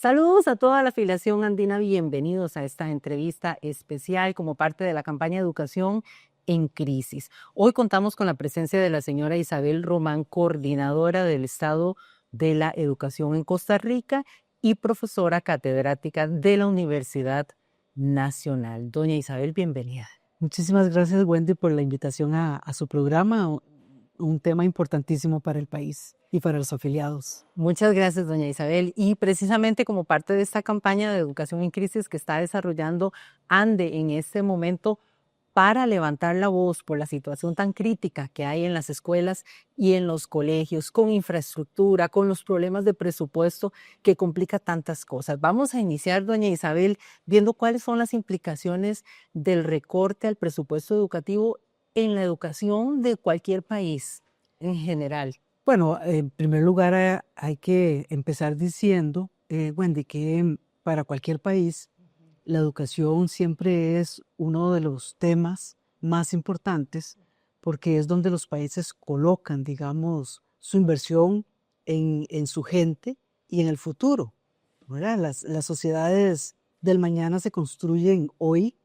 Saludos a toda la afiliación andina, bienvenidos a esta entrevista especial como parte de la campaña Educación en Crisis. Hoy contamos con la presencia de la señora Isabel Román, coordinadora del Estado de la Educación en Costa Rica y profesora catedrática de la Universidad Nacional. Doña Isabel, bienvenida. Muchísimas gracias, Wendy, por la invitación a su programa, un tema importantísimo para el país y para los afiliados. Muchas gracias, doña Isabel. Y precisamente como parte de esta campaña de educación en crisis que está desarrollando ANDE en este momento para levantar la voz por la situación tan crítica que hay en las escuelas y en los colegios, con infraestructura, con los problemas de presupuesto que complica tantas cosas. Vamos a iniciar, doña Isabel, viendo cuáles son las implicaciones del recorte al presupuesto educativo en la educación de cualquier país en general. Bueno, en primer lugar hay que empezar diciendo, Wendy, que para cualquier país la educación siempre es uno de los temas más importantes porque es donde los países colocan, digamos, su inversión en su gente y en el futuro, ¿verdad? Las sociedades del mañana se construyen hoy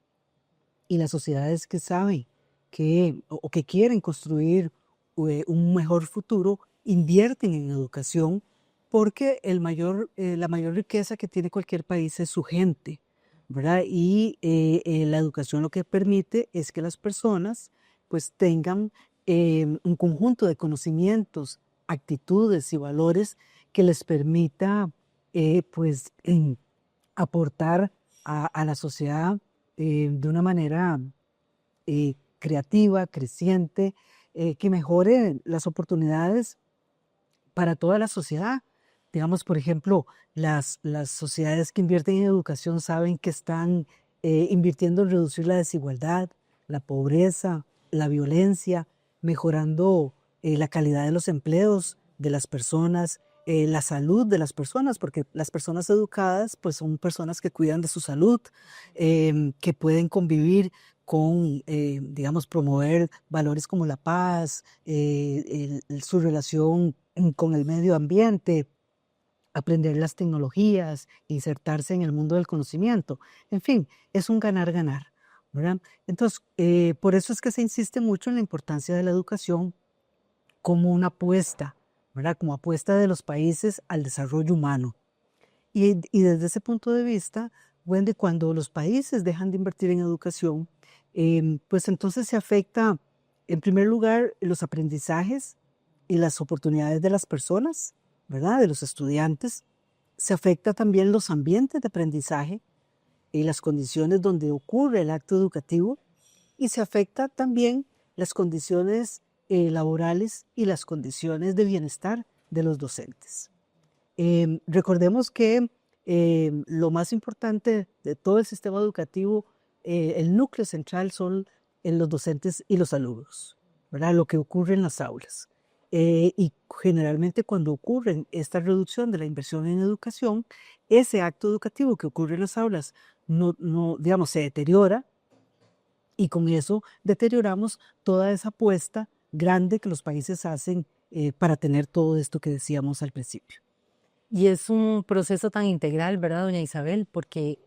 y las sociedades que saben o que quieren construir un mejor futuro invierten en educación porque la mayor riqueza que tiene cualquier país es su gente, ¿verdad? Y la educación lo que permite es que las personas pues tengan un conjunto de conocimientos, actitudes y valores que les permita pues aportar a la sociedad de una manera creativa, creciente, que mejore las oportunidades para toda la sociedad. Digamos, por ejemplo, las sociedades que invierten en educación saben que están invirtiendo en reducir la desigualdad, la pobreza, la violencia, mejorando la calidad de los empleos de las personas, la salud de las personas, porque las personas educadas pues son personas que cuidan de su salud, que pueden convivir con, digamos, promover valores como la paz, su relación con el medio ambiente, aprender las tecnologías, insertarse en el mundo del conocimiento. En fin, es un ganar-ganar, ¿verdad? Entonces, por eso es que se insiste mucho en la importancia de la educación como una apuesta, ¿verdad? Como apuesta de los países al desarrollo humano. Y desde ese punto de vista, Wendy, cuando los países dejan de invertir en educación, pues entonces se afecta, en primer lugar, los aprendizajes y las oportunidades de las personas, ¿verdad? De los estudiantes. Se afecta también los ambientes de aprendizaje y las condiciones donde ocurre el acto educativo. Y se afecta también las condiciones laborales y las condiciones de bienestar de los docentes. Recordemos que lo más importante de todo el sistema educativo, el núcleo central son los docentes y los alumnos, ¿verdad? Lo que ocurre en las aulas. Y generalmente cuando ocurre esta reducción de la inversión en educación, ese acto educativo que ocurre en las aulas digamos, se deteriora y con eso deterioramos toda esa apuesta grande que los países hacen para tener todo esto que decíamos al principio. Y es un proceso tan integral, ¿verdad, doña Isabel? Porque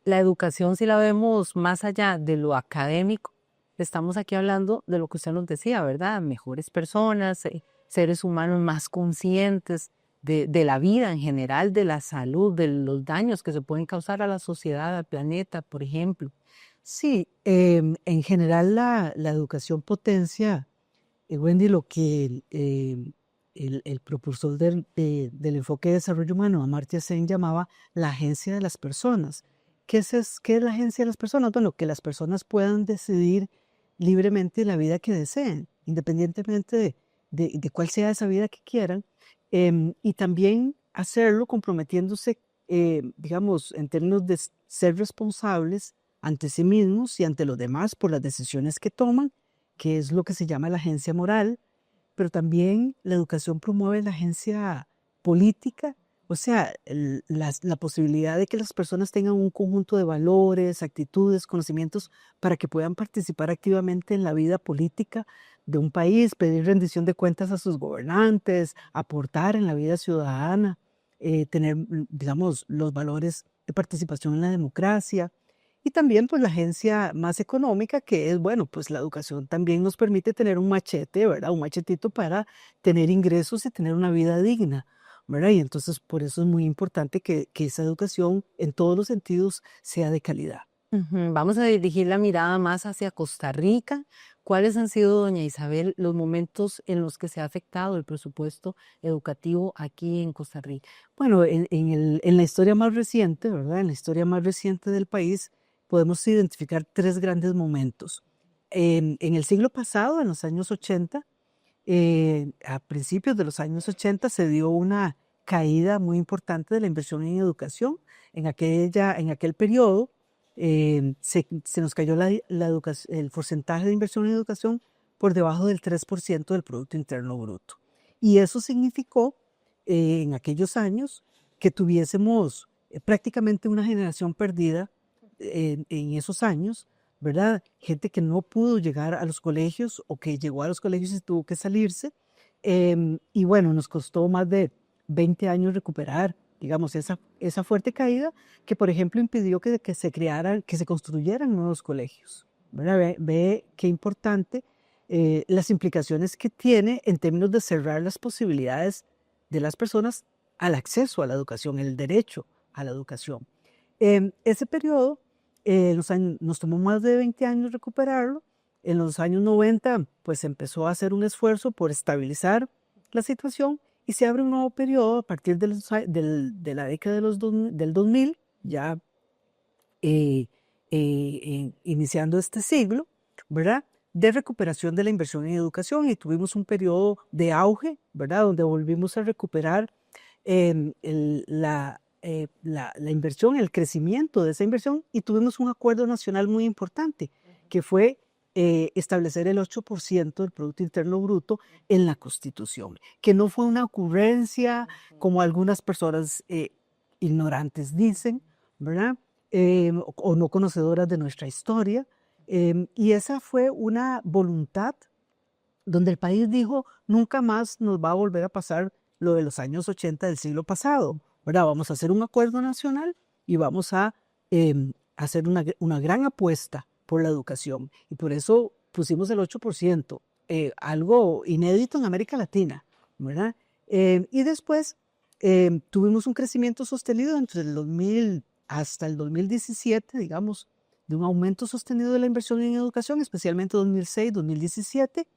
la educación, si la vemos más allá de lo académico, estamos aquí hablando de lo que usted nos decía, ¿verdad? Mejores personas, seres humanos más conscientes de la vida en general, de la salud, de los daños que se pueden causar a la sociedad, al planeta, por ejemplo. Sí, en general la educación potencia, Wendy, lo que el propulsor del enfoque de desarrollo humano, Amartya Sen, llamaba la agencia de las personas. ¿Qué es la agencia de las personas? Bueno, que las personas puedan decidir libremente la vida que deseen, independientemente de cuál sea esa vida que quieran, y también hacerlo comprometiéndose, digamos, en términos de ser responsables ante sí mismos y ante los demás por las decisiones que toman, que es lo que se llama la agencia moral, pero también la educación promueve la agencia política, o sea, la posibilidad de que las personas tengan un conjunto de valores, actitudes, conocimientos para que puedan participar activamente en la vida política de un país, pedir rendición de cuentas a sus gobernantes, aportar en la vida ciudadana. tener, digamos, los valores de participación en la democracia. Y también pues la agencia más económica, que es, bueno, pues la educación también nos permite tener un machete, ¿verdad? Un machetito para tener ingresos y tener una vida digna, ¿verdad? Y entonces por eso es muy importante que esa educación en todos los sentidos sea de calidad. Ujú. Vamos a dirigir la mirada más hacia Costa Rica. ¿Cuáles han sido, doña Isabel, los momentos en los que se ha afectado el presupuesto educativo aquí en Costa Rica? Bueno, en la historia más reciente, ¿verdad? En la historia más reciente del país, podemos identificar tres grandes momentos. En el siglo pasado, en los años 80, a principios de los años 80 se dio una caída muy importante de la inversión en educación. En aquel periodo se nos cayó el porcentaje de inversión en educación por debajo del 3% del Producto Interno Bruto. Y eso significó en aquellos años que tuviésemos prácticamente una generación perdida en esos años, ¿verdad? Gente que no pudo llegar a los colegios o que llegó a los colegios y tuvo que salirse. Y bueno, nos costó más de 20 años recuperar, digamos, esa fuerte caída que, por ejemplo, impidió que se crearan, que se construyeran nuevos colegios, ¿verdad? Ve qué importante las implicaciones que tiene en términos de cerrar las posibilidades de las personas al acceso a la educación, el derecho a la educación. Ese periodo nos tomó más de 20 años recuperarlo. En los años 90, pues empezó a hacer un esfuerzo por estabilizar la situación y se abre un nuevo periodo a partir de la década del 2000, ya eh, iniciando este siglo, ¿verdad? De recuperación de la inversión en educación y tuvimos un periodo de auge, ¿verdad? Donde volvimos a recuperar la inversión, el crecimiento de esa inversión y tuvimos un acuerdo nacional muy importante, que fue establecer el 8% del Producto Interno Bruto en la Constitución, que no fue una ocurrencia como algunas personas ignorantes dicen, ¿verdad? O no conocedoras de nuestra historia. Y esa fue una voluntad donde el país dijo, nunca más nos va a volver a pasar lo de los años 80 del siglo pasado, ¿verdad? Vamos a hacer un acuerdo nacional y vamos a hacer una gran apuesta por la educación. Y por eso pusimos el 8%, algo inédito en América Latina, ¿verdad? Y después tuvimos un crecimiento sostenido entre el 2000 hasta el 2017, digamos, de un aumento sostenido de la inversión en educación, especialmente 2006, 2017,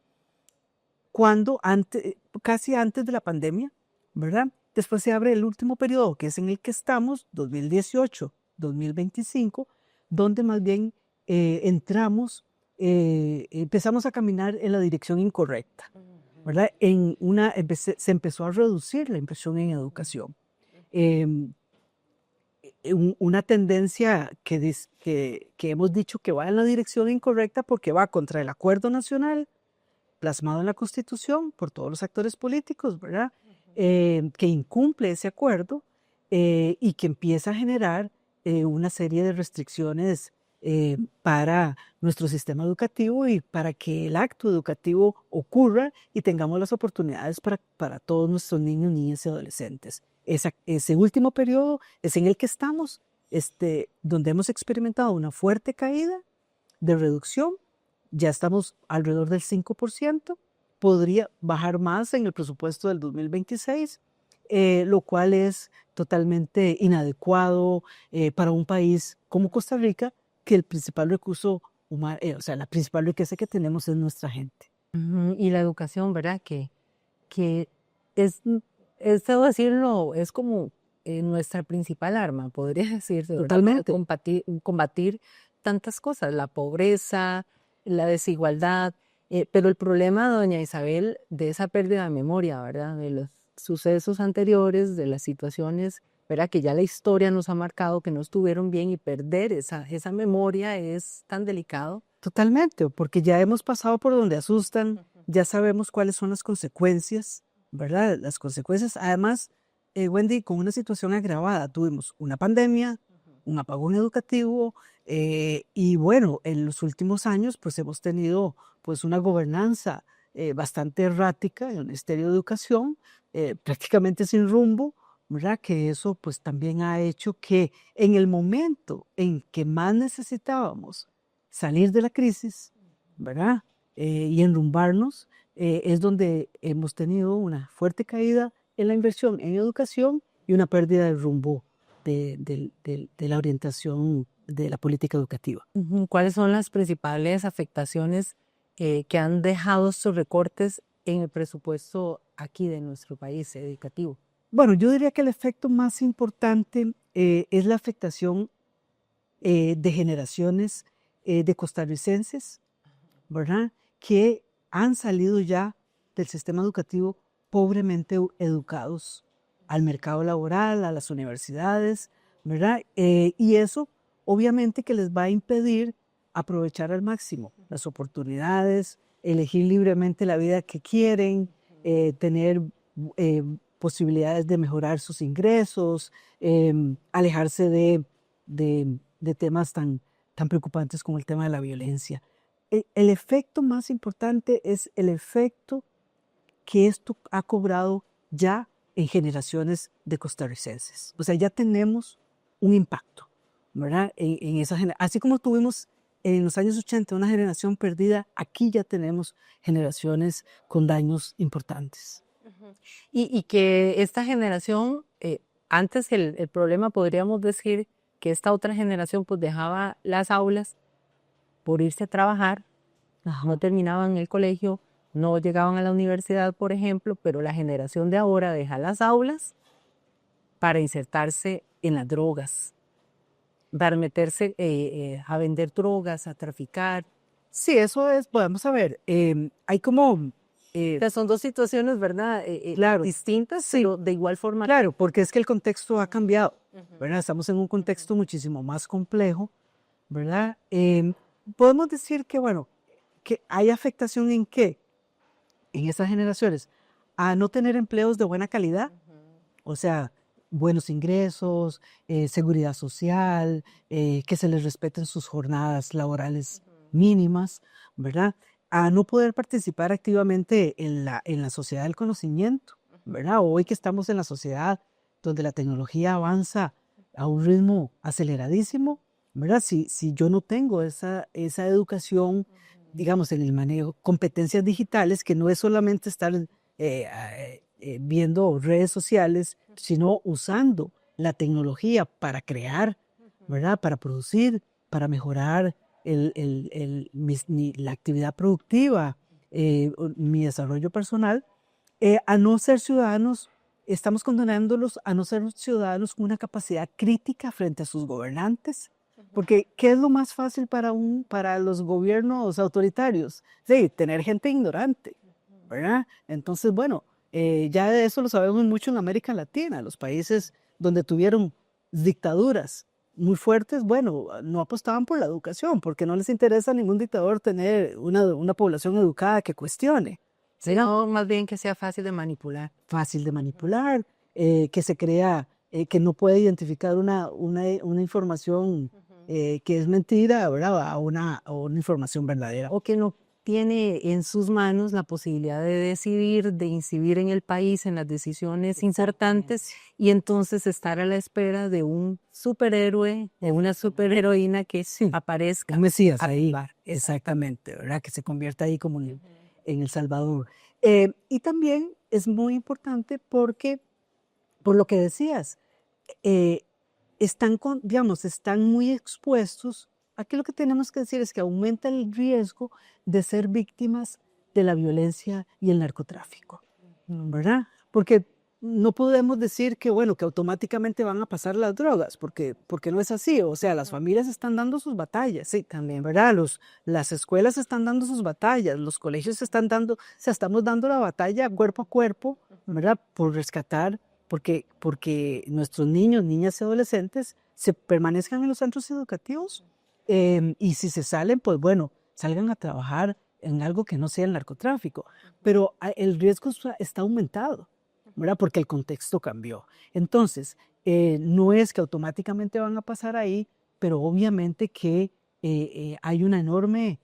casi antes de la pandemia, ¿verdad? Después se abre el último periodo, que es en el que estamos, 2018, 2025, donde más bien empezamos a caminar en la dirección incorrecta, ¿verdad? Se empezó a reducir la inversión en educación. Una tendencia que hemos dicho que va en la dirección incorrecta porque va contra el acuerdo nacional plasmado en la Constitución por todos los actores políticos, ¿verdad? Que incumple ese acuerdo y que empieza a generar una serie de restricciones para nuestro sistema educativo y para que el acto educativo ocurra y tengamos las oportunidades para todos nuestros niños, niñas y adolescentes. Ese último periodo es en el que estamos, donde hemos experimentado una fuerte caída de reducción. Ya estamos alrededor del 5%, podría bajar más en el presupuesto del 2026, lo cual es totalmente inadecuado para un país como Costa Rica, que el principal recurso humano, o sea, la principal riqueza que tenemos es nuestra gente. Ujú. Y la educación, ¿verdad? Que es, debo decirlo, es como nuestra principal arma, podría decirse, ¿verdad? Para Totalmente. combatir tantas cosas, la pobreza, la desigualdad. Pero el problema, doña Isabel, de esa pérdida de memoria, ¿verdad? De los sucesos anteriores, de las situaciones, ¿verdad? Que ya la historia nos ha marcado que no estuvieron bien y perder esa memoria es tan delicado. Totalmente, porque ya hemos pasado por donde asustan, ya sabemos cuáles son las consecuencias, ¿verdad? Las consecuencias, además, Wendy, con una situación agravada, tuvimos una pandemia, un apagón educativo, y bueno, en los últimos años, pues hemos tenido pues una gobernanza bastante errática en el Ministerio de Educación, prácticamente sin rumbo, ¿verdad? Que eso pues también ha hecho que en el momento en que más necesitábamos salir de la crisis, ¿verdad? Y enrumbarnos, es donde hemos tenido una fuerte caída en la inversión en educación y una pérdida de rumbo de la orientación de la política educativa. Ujú. ¿Cuáles son las principales afectaciones que han dejado estos recortes en el presupuesto aquí de nuestro país educativo? Bueno, yo diría que el efecto más importante es la afectación de generaciones de costarricenses, ¿verdad? Que han salido ya del sistema educativo pobremente educados al mercado laboral, a las universidades, ¿verdad? Y eso obviamente que les va a impedir aprovechar al máximo las oportunidades, elegir libremente la vida que quieren, tener eh, posibilidades de mejorar sus ingresos, alejarse de temas tan preocupantes como el tema de la violencia. El efecto más importante es el efecto que esto ha cobrado ya en generaciones de costarricenses. O sea, ya tenemos un impacto, ¿verdad? En esa así como tuvimos en los años 80 una generación perdida, aquí ya tenemos generaciones con daños importantes. Y que esta generación, antes el problema podríamos decir que esta otra generación pues dejaba las aulas por irse a trabajar, no terminaban el colegio, no llegaban a la universidad, por ejemplo, pero la generación de ahora deja las aulas para insertarse en las drogas, para meterse a vender drogas, a traficar. Sí, eso es, vamos a ver, hay como, O sea, son dos situaciones, ¿verdad? claro, Distintas, sí, pero de igual forma. claro, porque es que el contexto ha cambiado, ¿verdad? Estamos en un contexto muchísimo más complejo, ¿verdad? Podemos decir que, bueno, que hay afectación en qué, en esas generaciones, a no tener empleos de buena calidad, o sea, buenos ingresos, seguridad social, que se les respeten sus jornadas laborales mínimas, ¿verdad? A no poder participar activamente en la sociedad del conocimiento, ¿verdad? Hoy que estamos en la sociedad donde la tecnología avanza a un ritmo aceleradísimo, ¿verdad? Si yo no tengo esa educación, digamos, en el manejo, competencias digitales, que no es solamente estar viendo redes sociales, sino usando la tecnología para crear, ¿verdad? Para producir, para mejorar la actividad productiva, mi desarrollo personal, a no ser ciudadanos, estamos condenándolos a no ser ciudadanos con una capacidad crítica frente a sus gobernantes. Porque, ¿qué es lo más fácil para los gobiernos autoritarios? Sí, tener gente ignorante, ¿verdad? Entonces, bueno, ya de eso lo sabemos mucho en América Latina, los países donde tuvieron dictaduras muy fuertes, bueno, no apostaban por la educación, porque no les interesa a ningún dictador tener una población educada que cuestione. Sino más bien que sea fácil de manipular. Fácil de manipular, que se crea, que no puede identificar una información que es mentira, ¿verdad? A una información verdadera. O que no tiene en sus manos la posibilidad de decidir, de incidir en el país en las decisiones insertantes y entonces estar a la espera de un superhéroe, de una superheroína que Sí, aparezca. un Mesías a ahí, salvar. exactamente, ¿verdad? Que se convierta ahí como en El Salvador. Y también es muy importante porque, por lo que decías, eh, digamos, están muy expuestos. Aquí lo que tenemos que decir es que aumenta el riesgo de ser víctimas de la violencia y el narcotráfico, ¿verdad? Porque no podemos decir que, bueno, que automáticamente van a pasar las drogas, porque no es así. O sea, las familias están dando sus batallas, sí, también, ¿verdad? Las escuelas están dando sus batallas, los colegios están dando, o sea, estamos dando la batalla cuerpo a cuerpo, ¿verdad? Por rescatar, porque nuestros niños, niñas y adolescentes se permanezcan en los centros educativos y si se salen, pues bueno, salgan a trabajar en algo que no sea el narcotráfico. Pero el riesgo está aumentado, ¿verdad? Porque el contexto cambió. Entonces, no es que automáticamente van a pasar ahí, pero obviamente que hay una enorme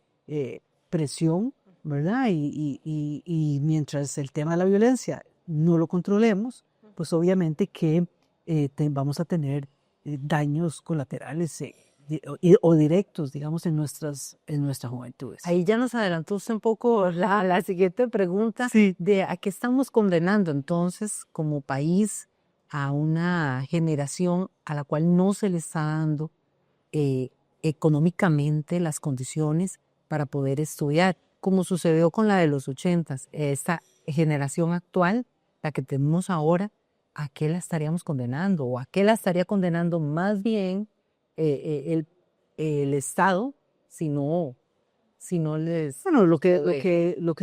presión, ¿verdad? Y mientras el tema de la violencia no lo controlemos, pues obviamente que vamos a tener daños colaterales o directos, digamos, en nuestras juventudes. Ahí ya nos adelantó usted un poco la siguiente pregunta Sí. de a qué estamos condenando entonces como país a una generación a la cual no se le está dando económicamente las condiciones para poder estudiar, como sucedió con la de los 80s. Esta generación actual, la que tenemos ahora, ¿a qué la estaríamos condenando? ¿O a qué la estaría condenando más bien el Estado si no les Bueno, provee? lo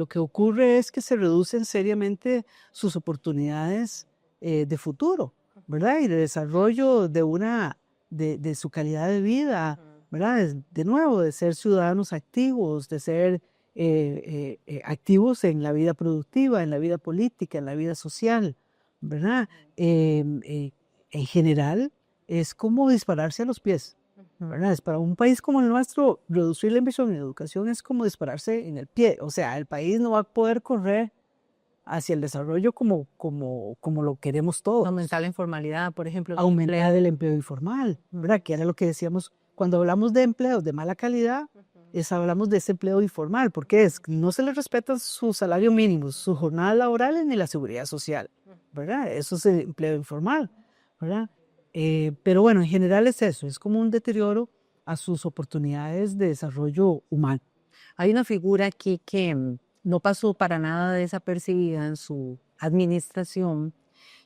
que ocurre es que se reducen seriamente sus oportunidades de futuro, ¿verdad? Y de desarrollo de su calidad de vida, ¿verdad? De nuevo, de ser ciudadanos activos, de ser activos en la vida productiva, en la vida política, en la vida social, ¿verdad? En general, es como dispararse a los pies. ¿Verdad? Para un país como el nuestro, reducir la inversión en educación es como dispararse en el pie. O sea, el país no va a poder correr hacia el desarrollo como lo queremos todos. Aumentar la informalidad, por ejemplo. Aumentar el empleo informal, ¿verdad? Que era lo que decíamos cuando hablamos de empleos de mala calidad, hablamos de ese empleo informal, porque no se les respeta su salario mínimo, su jornada laboral ni la seguridad social, ¿verdad? Eso es el empleo informal, ¿verdad? Pero bueno, en general es eso, es como un deterioro a sus oportunidades de desarrollo humano. Hay una figura aquí que no pasó para nada desapercibida en su administración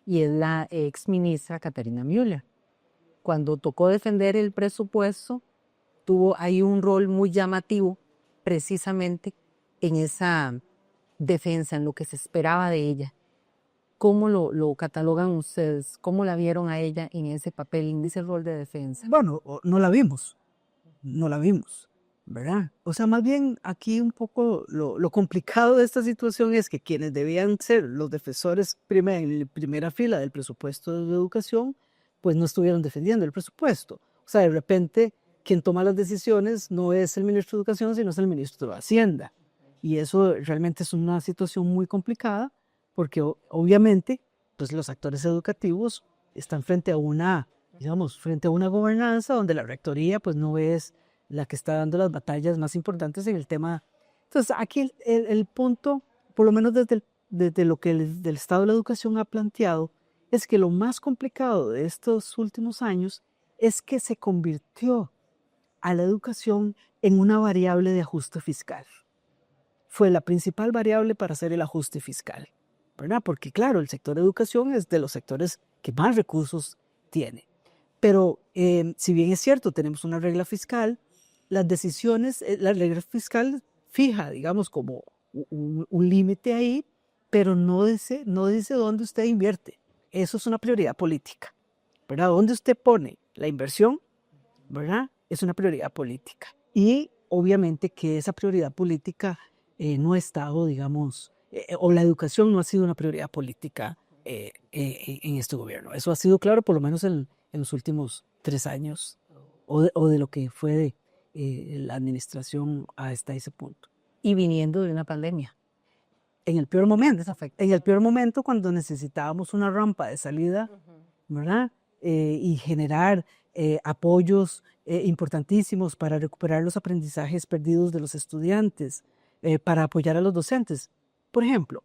y es la ex ministra Catarina Müller. Cuando tocó defender el presupuesto, tuvo ahí un rol muy llamativo precisamente en esa defensa, en lo que se esperaba de ella. ¿Cómo lo catalogan ustedes? ¿Cómo la vieron a ella en ese papel, en ese rol de defensa? Bueno, no la vimos, ¿verdad? O sea, más bien aquí un poco lo complicado de esta situación es que quienes debían ser los defensores en primera fila del presupuesto de educación, pues no estuvieron defendiendo el presupuesto. O sea, de repente quien toma las decisiones no es el ministro de Educación, sino es el ministro de Hacienda. Y eso realmente es una situación muy complicada porque obviamente pues los actores educativos están frente a frente a una gobernanza donde la rectoría pues no es la que está dando las batallas más importantes en el tema. Entonces, aquí el punto, por lo menos desde lo que del Estado de la Educación ha planteado, es que lo más complicado de estos últimos años es que se convirtió a la educación en una variable de ajuste fiscal. Fue la principal variable para hacer el ajuste fiscal, ¿verdad? Porque claro, el sector de educación es de los sectores que más recursos tiene. Pero si bien es cierto, tenemos una regla fiscal, las decisiones, la regla fiscal fija, digamos, como un límite ahí, pero no dice dónde usted invierte. Eso es una prioridad política, ¿verdad? Dónde usted pone la inversión, ¿verdad? Es una prioridad política. Y obviamente que esa prioridad política no ha estado, digamos, o la educación no ha sido una prioridad política en este gobierno. Eso ha sido claro por lo menos en los últimos 3 años o de lo que fue la administración hasta ese punto. Y viniendo de una pandemia. En el peor momento, cuando necesitábamos una rampa de salida, ¿verdad? Y generar apoyos importantísimos para recuperar los aprendizajes perdidos de los estudiantes, para apoyar a los docentes. Por ejemplo,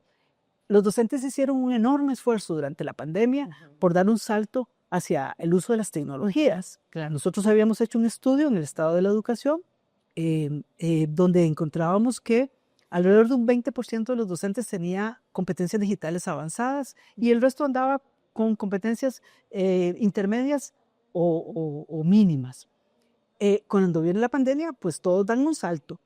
los docentes hicieron un enorme esfuerzo durante la pandemia por dar un salto hacia el uso de las tecnologías. Claro. Nosotros habíamos hecho un estudio en el estado de la educación donde encontrábamos que alrededor de un 20% de los docentes tenía competencias digitales avanzadas y el resto andaba con competencias intermedias o mínimas. Cuando viene la pandemia, pues todos dan un salto,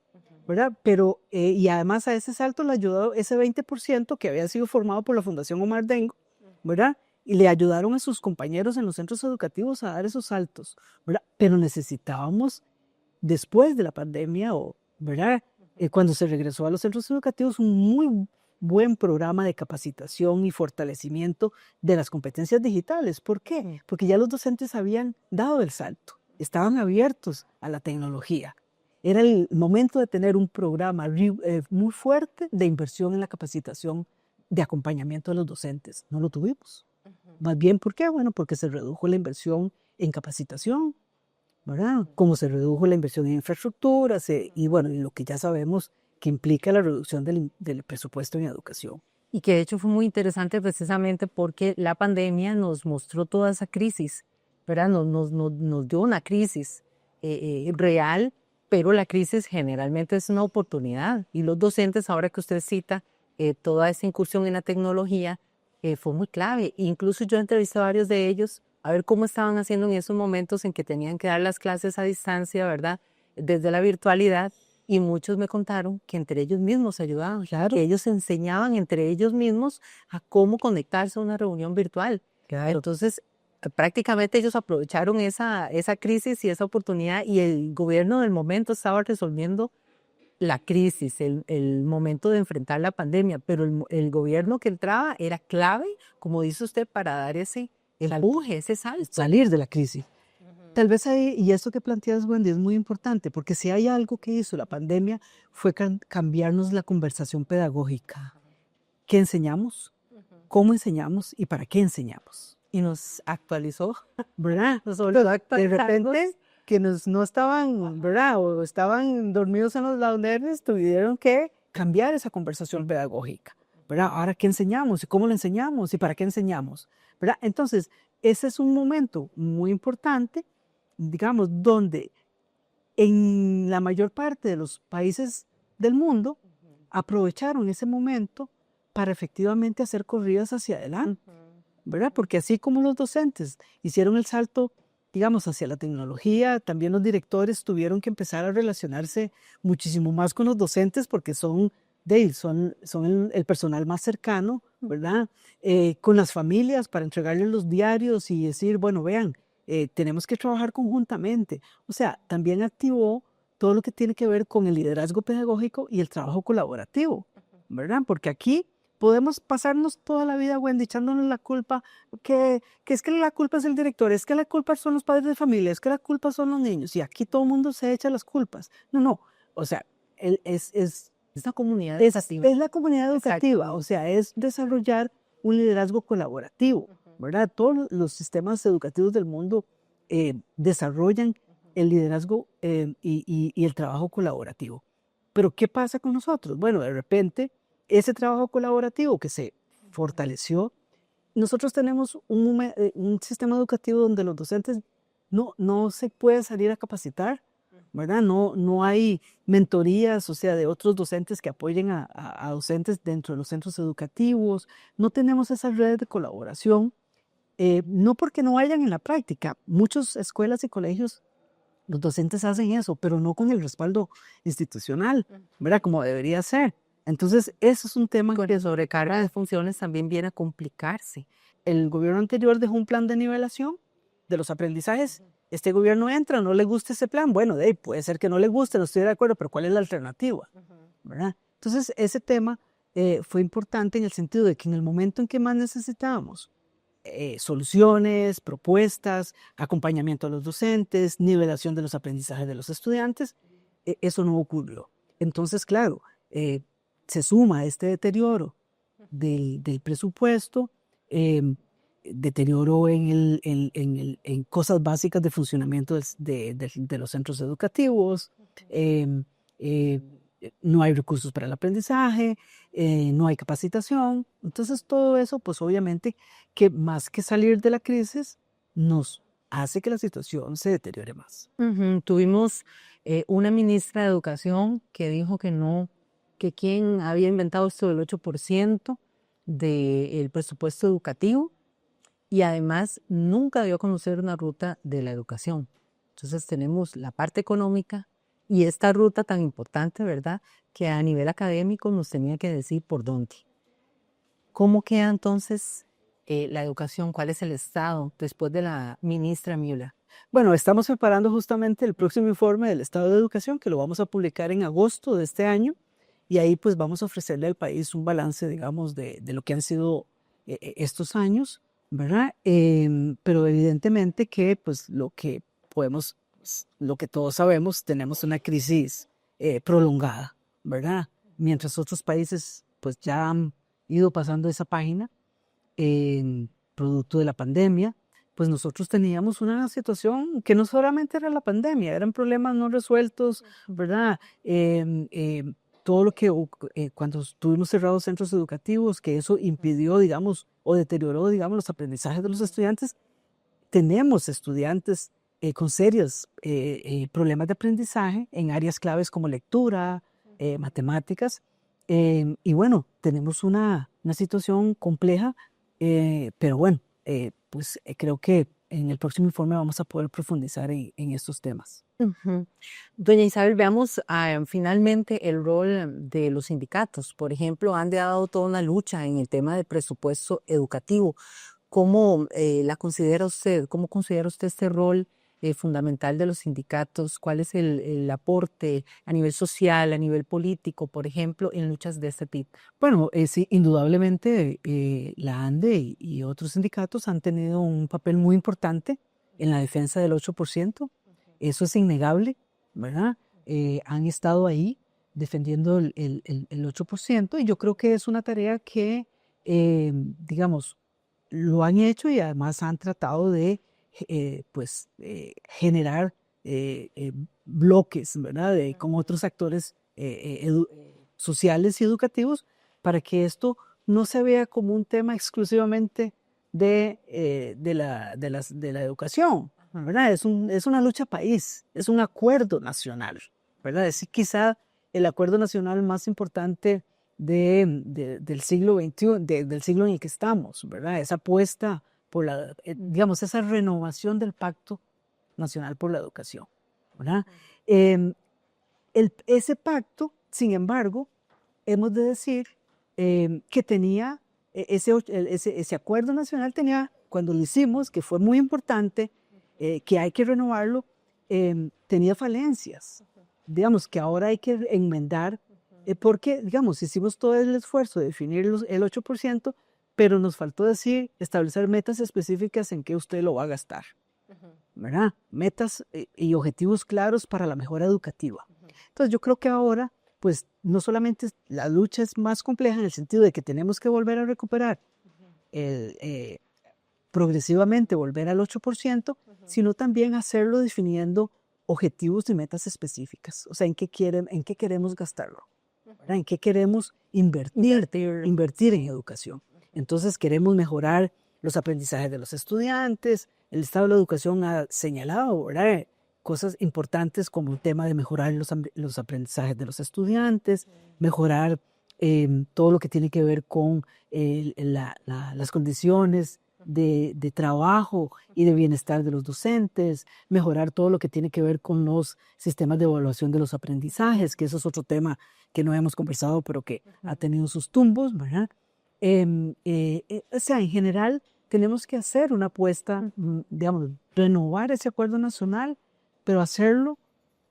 ¿verdad? Pero, y además a ese salto le ayudó ese 20% que había sido formado por la Fundación Omar Dengo, ¿verdad? Y le ayudaron a sus compañeros en los centros educativos a dar esos saltos, ¿verdad? Pero necesitábamos, después de la pandemia, ¿verdad? Cuando se regresó a los centros educativos, un muy buen programa de capacitación y fortalecimiento de las competencias digitales. ¿Por qué? Porque ya los docentes habían dado el salto, estaban abiertos a la tecnología. Era el momento de tener un programa muy fuerte de inversión en la capacitación de acompañamiento de los docentes. No lo tuvimos. Más bien, ¿por qué? Bueno, porque se redujo la inversión en capacitación, ¿verdad? Como se redujo la inversión en infraestructura, y bueno, y lo que ya sabemos que implica la reducción del presupuesto en educación. Y que de hecho fue muy interesante precisamente porque la pandemia nos mostró toda esa crisis, ¿verdad? Nos dio una crisis real, pero la crisis generalmente es una oportunidad. Y los docentes, ahora que usted cita toda esa incursión en la tecnología, fue muy clave. Incluso yo entrevisté a varios de ellos a ver cómo estaban haciendo en esos momentos en que tenían que dar las clases a distancia, ¿verdad? Desde la virtualidad. Y muchos me contaron que entre ellos mismos se ayudaban, Claro, que ellos se enseñaban entre ellos mismos a cómo conectarse a una reunión virtual. claro. Entonces, prácticamente ellos aprovecharon esa crisis y esa oportunidad y el gobierno del momento estaba resolviendo la crisis, el momento de enfrentar la pandemia, pero el gobierno que entraba era clave, como dice usted, para dar ese empuje, ese salto. Salir de la crisis. Tal vez ahí, y esto que planteas, Wendy, es muy importante, porque si hay algo que hizo la pandemia fue cambiarnos la conversación pedagógica. ¿Qué enseñamos? ¿Cómo enseñamos? ¿Y para qué enseñamos? Y nos actualizó, ¿Verdad? nos volvió a De actualizarnos. repente, quienes no estaban, ¿verdad? O estaban dormidos en los laureles, tuvieron que cambiar esa conversación pedagógica, ¿verdad? Ahora, ¿qué enseñamos? ¿Y cómo lo enseñamos? ¿Y para qué enseñamos? ¿Verdad? Entonces, ese es un momento muy importante, digamos, donde en la mayor parte de los países del mundo aprovecharon ese momento para efectivamente hacer corridas hacia adelante, ¿verdad? Porque así como los docentes hicieron el salto, digamos, hacia la tecnología, también los directores tuvieron que empezar a relacionarse muchísimo más con los docentes porque son el personal más cercano, ¿verdad? Con las familias para entregarles los diarios y decir, bueno, vean, tenemos que trabajar conjuntamente. O sea, también activó todo lo que tiene que ver con el liderazgo pedagógico y el trabajo colaborativo, ¿verdad? Porque aquí podemos pasarnos toda la vida, Wendy, echándonos la culpa, que es que la culpa es el director, es que la culpa son los padres de familia, es que la culpa son los niños, y aquí todo el mundo se echa las culpas. No, no, o sea, es Esta comunidad es, educativa. es la comunidad educativa, Exacto. o sea, es desarrollar un liderazgo colaborativo, ¿verdad? Todos los sistemas educativos del mundo desarrollan el liderazgo y el trabajo colaborativo. Pero ¿qué pasa con nosotros? Bueno, de repente, ese trabajo colaborativo que se fortaleció, nosotros tenemos un sistema educativo donde los docentes no se puede salir a capacitar, ¿verdad? No hay mentorías, o sea, de otros docentes que apoyen a docentes dentro de los centros educativos. No tenemos esas redes de colaboración, no porque no vayan en la práctica. Muchas escuelas y colegios, los docentes hacen eso, pero no con el respaldo institucional, ¿verdad? Como debería ser. Entonces, eso es un tema Con que la sobrecarga de funciones también viene a complicarse. el gobierno anterior dejó un plan de nivelación de los aprendizajes. Este gobierno entra, no le gusta ese plan. Bueno, puede ser que no le guste, no estoy de acuerdo, pero ¿cuál es la alternativa? ¿Verdad? Entonces, ese tema fue importante en el sentido de que en el momento en que más necesitábamos soluciones, propuestas, acompañamiento a los docentes, nivelación de los aprendizajes de los estudiantes, eso no ocurrió. Entonces, claro, se suma este deterioro del presupuesto, deterioro en cosas básicas de funcionamiento de los centros educativos, em, eh, no hay recursos para el aprendizaje, no hay capacitación. Entonces todo eso, pues obviamente que más que salir de la crisis, nos hace que la situación se deteriore más. Tuvimos una ministra de Educación que dijo que no, que quien había inventado esto del 8% del presupuesto educativo y además nunca dio a conocer una ruta de la educación. Entonces tenemos la parte económica y esta ruta tan importante, ¿verdad? Que a nivel académico nos tenía que decir por dónde. ¿Cómo queda entonces la educación? ¿Cuál es el estado después de la ministra Müller? Bueno, estamos preparando justamente el próximo informe del estado de educación que lo vamos a publicar en agosto de este año y ahí pues vamos a ofrecerle al país un balance, digamos, de lo que han sido estos años, ¿verdad? Pero evidentemente que pues lo que todos sabemos, tenemos una crisis prolongada, ¿verdad? Mientras otros países pues ya han ido pasando esa página, producto de la pandemia, pues nosotros teníamos una situación que no solamente era la pandemia, eran problemas no resueltos, ¿verdad? Todo lo que cuando estuvimos cerrados centros educativos, que eso impidió, digamos, o deterioró, digamos, los aprendizajes de los estudiantes. Tenemos estudiantes con serios problemas de aprendizaje en áreas claves como lectura, matemáticas, y bueno, tenemos una situación compleja, pero bueno, pues creo que en el próximo informe vamos a poder profundizar en estos temas. Ujú. Doña Isabel, veamos finalmente el rol de los sindicatos. Por ejemplo, han dado toda una lucha en el tema del presupuesto educativo. ¿Cómo la considera usted? ¿Cómo considera usted este rol fundamental de los sindicatos? ¿Cuál es el aporte a nivel social, a nivel político, por ejemplo, en luchas de este tipo? Bueno, sí, indudablemente la ANDE y otros sindicatos han tenido un papel muy importante en la defensa del 8%. Eso es innegable, ¿verdad? Han estado ahí defendiendo el 8% y yo creo que es una tarea que, digamos, lo han hecho y además han tratado de pues, generar bloques, ¿verdad? Con otros actores sociales y educativos para que esto no se vea como un tema exclusivamente de la educación, ¿verdad? Es una lucha país, es un acuerdo nacional, ¿verdad? Es quizá el acuerdo nacional más importante del siglo XXI, del siglo en el que estamos, ¿verdad? Esa apuesta por digamos, esa renovación del Pacto Nacional por la Educación, ¿verdad? Ese pacto, sin embargo, hemos de decir que tenía, ese acuerdo nacional tenía, cuando lo hicimos, que fue muy importante, que hay que renovarlo, tenía falencias, digamos, que ahora hay que enmendar, porque, digamos, hicimos todo el esfuerzo de definir el 8%, pero nos faltó decir, establecer metas específicas en qué usted lo va a gastar, ¿verdad? Metas y objetivos claros para la mejora educativa. Entonces yo creo que ahora, pues no solamente la lucha es más compleja en el sentido de que tenemos que volver a recuperar progresivamente volver al 8%, sino también hacerlo definiendo objetivos y metas específicas. O sea, en qué queremos gastarlo, ¿verdad? En qué queremos invertir en educación. Entonces queremos mejorar los aprendizajes de los estudiantes. El Estado de la Educación ha señalado, ¿verdad?, cosas importantes como el tema de mejorar los aprendizajes de los estudiantes, mejorar todo lo que tiene que ver con las condiciones de trabajo y de bienestar de los docentes, mejorar todo lo que tiene que ver con los sistemas de evaluación de los aprendizajes, que eso es otro tema que no hemos conversado, pero que ha tenido sus tumbos, ¿verdad? O sea, en general tenemos que hacer una apuesta, digamos, renovar ese acuerdo nacional, pero hacerlo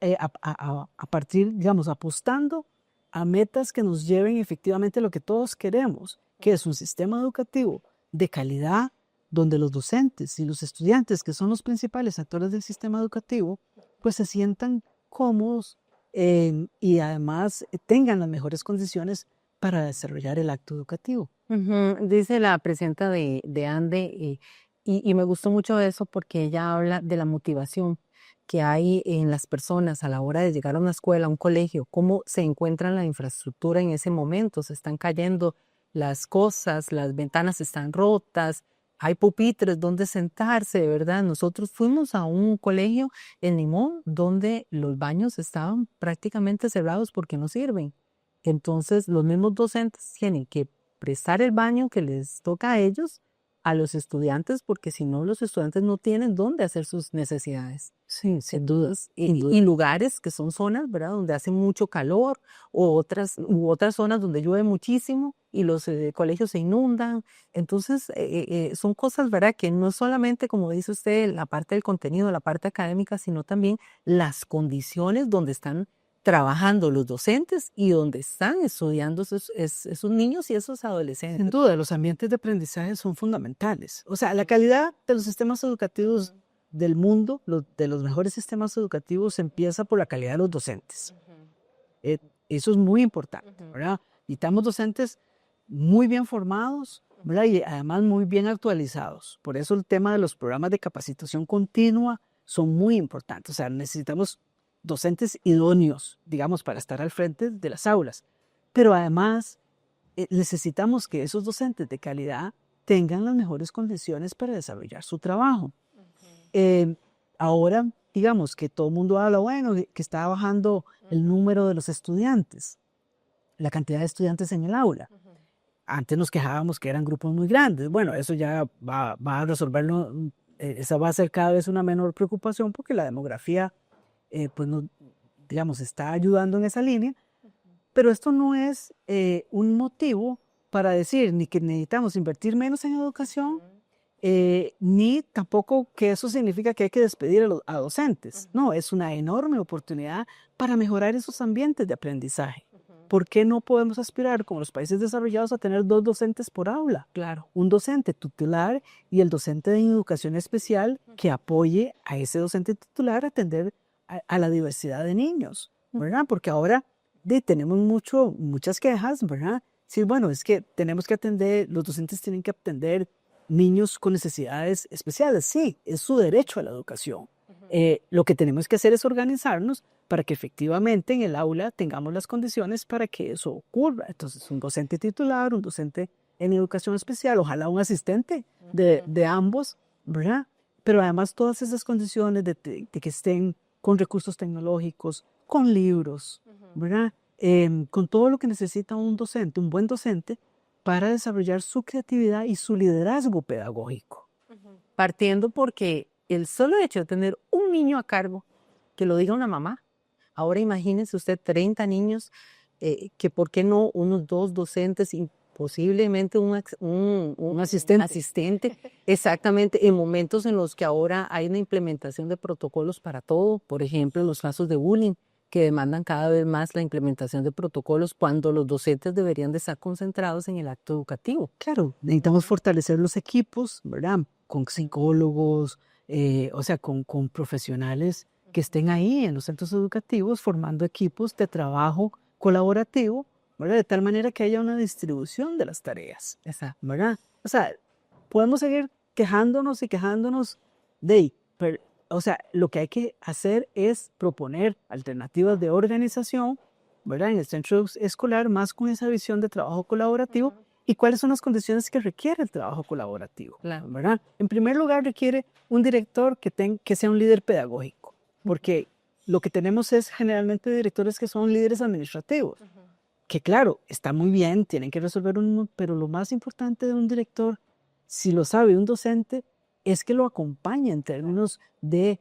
a partir, digamos, apostando a metas que nos lleven efectivamente a lo que todos queremos, que es un sistema educativo de calidad, donde los docentes y los estudiantes, que son los principales actores del sistema educativo, pues se sientan cómodos y además tengan las mejores condiciones para desarrollar el acto educativo. Dice la presidenta de ANDE, y me gustó mucho eso porque ella habla de la motivación que hay en las personas a la hora de llegar a una escuela, a un colegio, cómo se encuentra la infraestructura en ese momento, se están cayendo las cosas, las ventanas están rotas, hay pupitres donde sentarse, ¿verdad? Nosotros fuimos a un colegio en Limón donde los baños estaban prácticamente cerrados porque no sirven. Entonces, los mismos docentes tienen que prestar el baño que les toca a ellos, a los estudiantes, porque si no, los estudiantes no tienen dónde hacer sus necesidades. Sí, sin duda. Y lugares que son zonas, ¿verdad?, donde hace mucho calor, u otras zonas donde llueve muchísimo y los colegios se inundan. Entonces, son cosas, ¿verdad?, que no solamente, como dice usted, la parte del contenido, la parte académica, sino también las condiciones donde están trabajando los docentes y donde están estudiando esos niños y esos adolescentes. Sin duda, los ambientes de aprendizaje son fundamentales. O sea, la calidad de los sistemas educativos del mundo, de los mejores sistemas educativos, empieza por la calidad de los docentes. Eso es muy importante, ¿verdad? Necesitamos docentes muy bien formados, ¿verdad? Y además muy bien actualizados. Por eso el tema de los programas de capacitación continua son muy importantes. O sea, necesitamos docentes idóneos, digamos, para estar al frente de las aulas. Pero además necesitamos que esos docentes de calidad tengan las mejores condiciones para desarrollar su trabajo. Ahora, digamos que todo el mundo habla, bueno, que está bajando el número de los estudiantes, la cantidad de estudiantes en el aula. Antes nos quejábamos que eran grupos muy grandes. Bueno, eso ya va a resolverlo, esa va a ser cada vez una menor preocupación porque la demografía, pues, no, digamos, está ayudando en esa línea. Pero esto no es un motivo para decir ni que necesitamos invertir menos en educación, ni tampoco que eso significa que hay que despedir a docentes. No, es una enorme oportunidad para mejorar esos ambientes de aprendizaje. ¿Por qué no podemos aspirar, como los países desarrollados, a tener 2 docentes por aula? Claro. Un docente titular y el docente de educación especial que apoye a ese docente titular a atender a la diversidad de niños, ¿verdad? Porque ahora tenemos muchas quejas, ¿verdad? Sí, bueno, es que tenemos que atender, los docentes tienen que atender niños con necesidades especiales. Sí, es su derecho a la educación. Lo que tenemos que hacer es organizarnos para que efectivamente en el aula tengamos las condiciones para que eso ocurra. Entonces, un docente titular, un docente en educación especial, ojalá un asistente de ambos, ¿verdad? Pero además todas esas condiciones de que estén con recursos tecnológicos, con libros, ¿verdad? Con todo lo que necesita un docente, un buen docente, para desarrollar su creatividad y su liderazgo pedagógico. Partiendo porque el solo hecho de tener un niño a cargo, que lo diga una mamá, ahora imagínese usted 30 niños, que por qué no unos 2 docentes y posiblemente un asistente, exactamente, en momentos en los que ahora hay una implementación de protocolos para todo, por ejemplo, en los casos de bullying, que demandan cada vez más la implementación de protocolos cuando los docentes deberían de estar concentrados en el acto educativo. Claro, necesitamos fortalecer los equipos, ¿verdad? Con psicólogos, o sea, con profesionales que estén ahí en los centros educativos formando equipos de trabajo colaborativo, ¿verdad? De tal manera que haya una distribución de las tareas, ¿verdad? O sea, podemos seguir quejándonos y quejándonos pero, o sea, lo que hay que hacer es proponer alternativas de organización, ¿verdad? En el centro escolar, más con esa visión de trabajo colaborativo. ¿Y cuáles son las condiciones que requiere el trabajo colaborativo? Claro. ¿Verdad? En primer lugar, requiere un director que sea un líder pedagógico, porque lo que tenemos es generalmente directores que son líderes administrativos, que claro, está muy bien, tienen que resolver pero lo más importante de un director, si lo sabe un docente, es que lo acompañe en términos de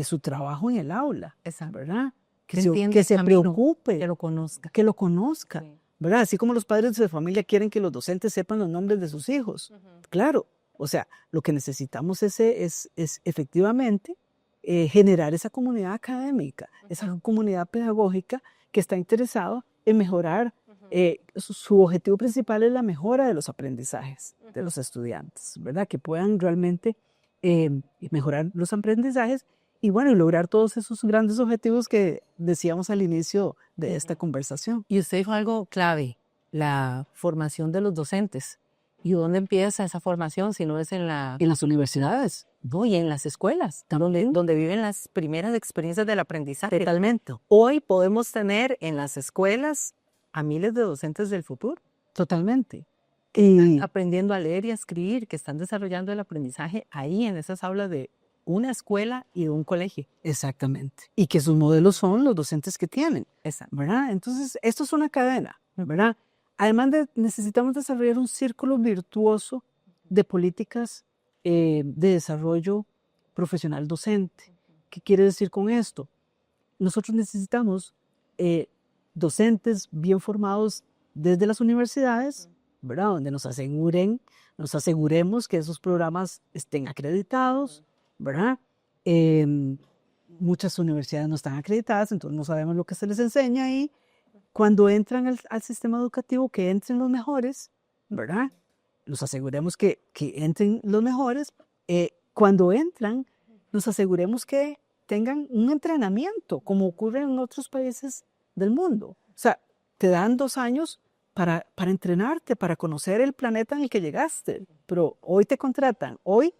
su trabajo en el aula, ¿verdad? Que se preocupe, que lo conozca. Que lo conozca. Sí. ¿Verdad? Así como los padres de familia quieren que los docentes sepan los nombres de sus hijos. Claro, o sea, lo que necesitamos es efectivamente generar esa comunidad académica, esa comunidad pedagógica que está interesada en mejorar. Su objetivo principal es la mejora de los aprendizajes de los estudiantes, ¿verdad? Que puedan realmente mejorar los aprendizajes y bueno, y lograr todos esos grandes objetivos que decíamos al inicio de esta conversación. Y usted dijo algo clave, la formación de los docentes. ¿Y dónde empieza esa formación si no es en las universidades? No, y en las escuelas, donde viven las primeras experiencias del aprendizaje. Totalmente. Hoy podemos tener en las escuelas a miles de docentes del futuro. Totalmente. Y aprendiendo a leer y a escribir, que están desarrollando el aprendizaje ahí en esas aulas de una escuela y de un colegio. Exactamente. Y que sus modelos son los docentes que tienen. ¿Verdad? Entonces, esto es una cadena, ¿verdad? Además necesitamos desarrollar un círculo virtuoso de políticas de desarrollo profesional docente. ¿Qué quiere decir con esto? Nosotros necesitamos docentes bien formados desde las universidades, ¿verdad? Donde nos aseguremos que esos programas estén acreditados, ¿verdad? Muchas universidades no están acreditadas, entonces no sabemos lo que se les enseña ahí. Cuando entran al sistema educativo, que entren los mejores, ¿verdad? Nos aseguremos que entren los mejores. Cuando entran, nos aseguremos que tengan un entrenamiento, como ocurre en otros países del mundo. O sea, te dan 2 años para entrenarte, para conocer el planeta en el que llegaste. Pero hoy te contratan, hoy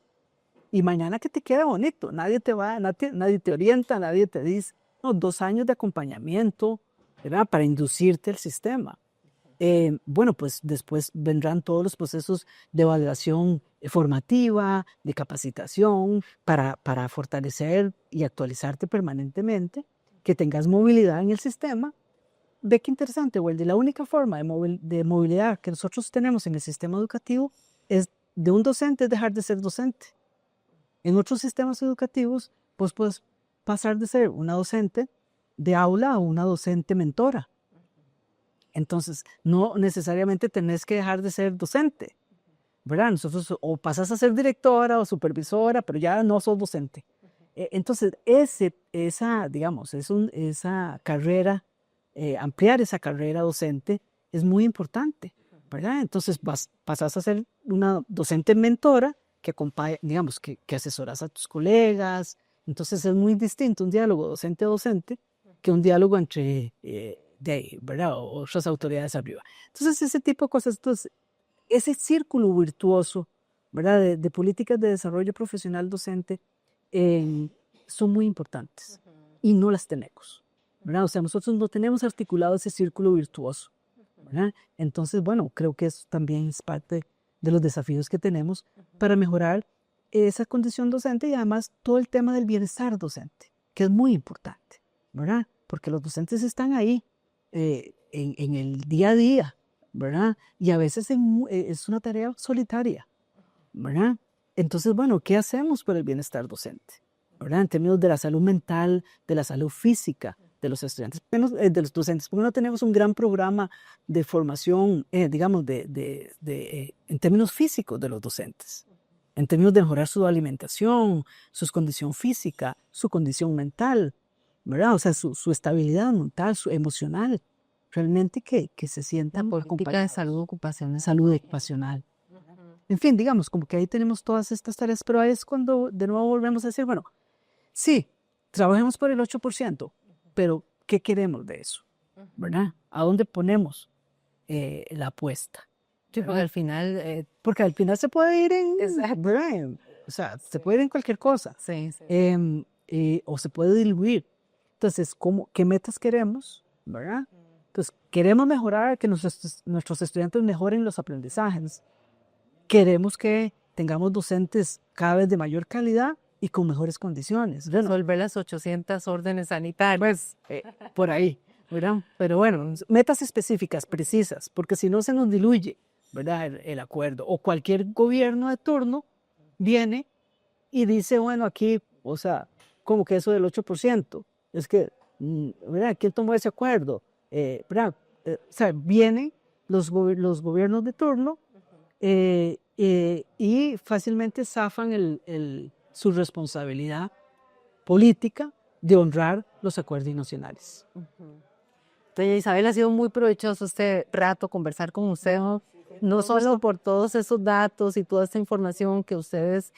y mañana que te queda bonito. Nadie te orienta, nadie te dice. No, 2 años de acompañamiento, ¿verdad? Para inducirte al sistema. Bueno, pues después vendrán todos los procesos de evaluación formativa, de capacitación, para fortalecer y actualizarte permanentemente, que tengas movilidad en el sistema. Ve qué interesante, Wendy. La única forma de movilidad que nosotros tenemos en el sistema educativo es de un docente es dejar de ser docente. En otros sistemas educativos, pues puedes pasar de ser una docente de aula a una docente mentora. Entonces, no necesariamente tenés que dejar de ser docente, ¿verdad? Nosotros o pasas a ser directora o supervisora, pero ya no sos docente. Entonces, esa carrera, ampliar esa carrera docente es muy importante, ¿verdad? Entonces, pasas a ser una docente mentora que acompaña, digamos, que asesoras a tus colegas. Entonces, es muy distinto un diálogo docente-docente que un diálogo entre ¿verdad? O otras autoridades arriba. Entonces, ese tipo de cosas, entonces, ese círculo virtuoso, ¿verdad? De políticas de desarrollo profesional docente son muy importantes y no las tenemos, ¿verdad? O sea, nosotros no tenemos articulado ese círculo virtuoso, ¿verdad? Entonces, bueno, creo que eso también es parte de los desafíos que tenemos para mejorar esa condición docente y además todo el tema del bienestar docente, que es muy importante, ¿verdad? Porque los docentes están ahí en el día a día, ¿verdad? Y a veces es una tarea solitaria, ¿verdad? Entonces, bueno, ¿qué hacemos por el bienestar docente? ¿Verdad? En términos de la salud mental, de la salud física de los estudiantes, de los docentes, porque no tenemos un gran programa de formación, digamos, en términos físicos de los docentes, en términos de mejorar su alimentación, su condición física, su condición mental, ¿verdad? O sea, su estabilidad mental, su emocional, realmente que se sienta La política de salud ocupacional. salud ocupacional. En fin, digamos, como que ahí tenemos todas estas tareas, pero ahí es cuando de nuevo volvemos a decir, bueno, sí, trabajemos por el 8%, pero ¿qué queremos de eso? ¿Verdad? ¿A dónde ponemos la apuesta? Sí, Porque al final se puede ir Exacto. ¿verdad? O sea, se puede ir en cualquier cosa. Sí, sí. O se puede diluir. Entonces, ¿qué metas queremos? ¿Verdad? Entonces, queremos mejorar, que nuestros estudiantes mejoren los aprendizajes. Queremos que tengamos docentes cada vez de mayor calidad y con mejores condiciones. Bueno, Resolver las 800 órdenes sanitarias. pues por ahí, ¿verdad? Pero bueno, metas específicas, precisas, porque si no se nos diluye, ¿verdad? El acuerdo. O cualquier gobierno de turno viene y dice, bueno, aquí, o sea, como que eso del 8%, es que, ¿verdad? ¿Quién tomó ese acuerdo? ¿Verdad? O sea, vienen los gobiernos de turno y fácilmente zafan su responsabilidad política de honrar los acuerdos nacionales. Doña Isabel, ha sido muy provechoso este rato conversar con usted, no solo por todos esos datos y toda esta información que ustedes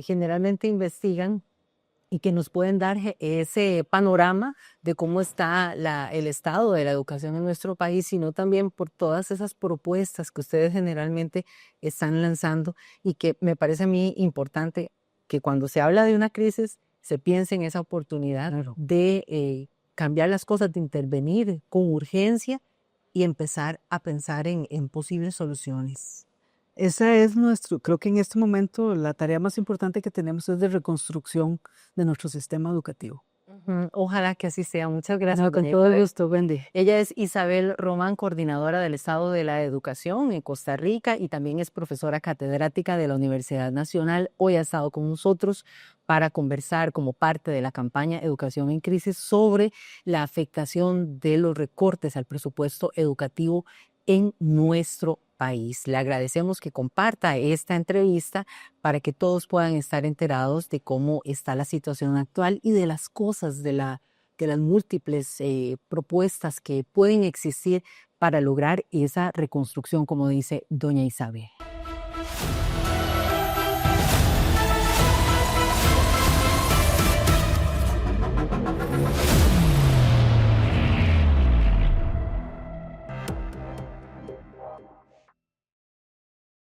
generalmente investigan y que nos pueden dar ese panorama de cómo está el estado de la educación en nuestro país, sino también por todas esas propuestas que ustedes generalmente están lanzando y que me parece a mí importante que cuando se habla de una crisis se piense en esa oportunidad de cambiar las cosas, de intervenir con urgencia y empezar a pensar en posibles soluciones. Esa es creo que en este momento la tarea más importante que tenemos es de reconstrucción de nuestro sistema educativo. Ojalá que así sea. Muchas gracias. No, con todo gusto, Wendy. Ella es Isabel Román, coordinadora del Estado de la Educación en Costa Rica y también es profesora catedrática de la Universidad Nacional. Hoy ha estado con nosotros para conversar como parte de la campaña Educación en Crisis sobre la afectación de los recortes al presupuesto educativo en nuestro país. Le agradecemos que comparta esta entrevista para que todos puedan estar enterados de cómo está la situación actual y de las cosas, de las múltiples propuestas que pueden existir para lograr esa reconstrucción, como dice doña Isabel.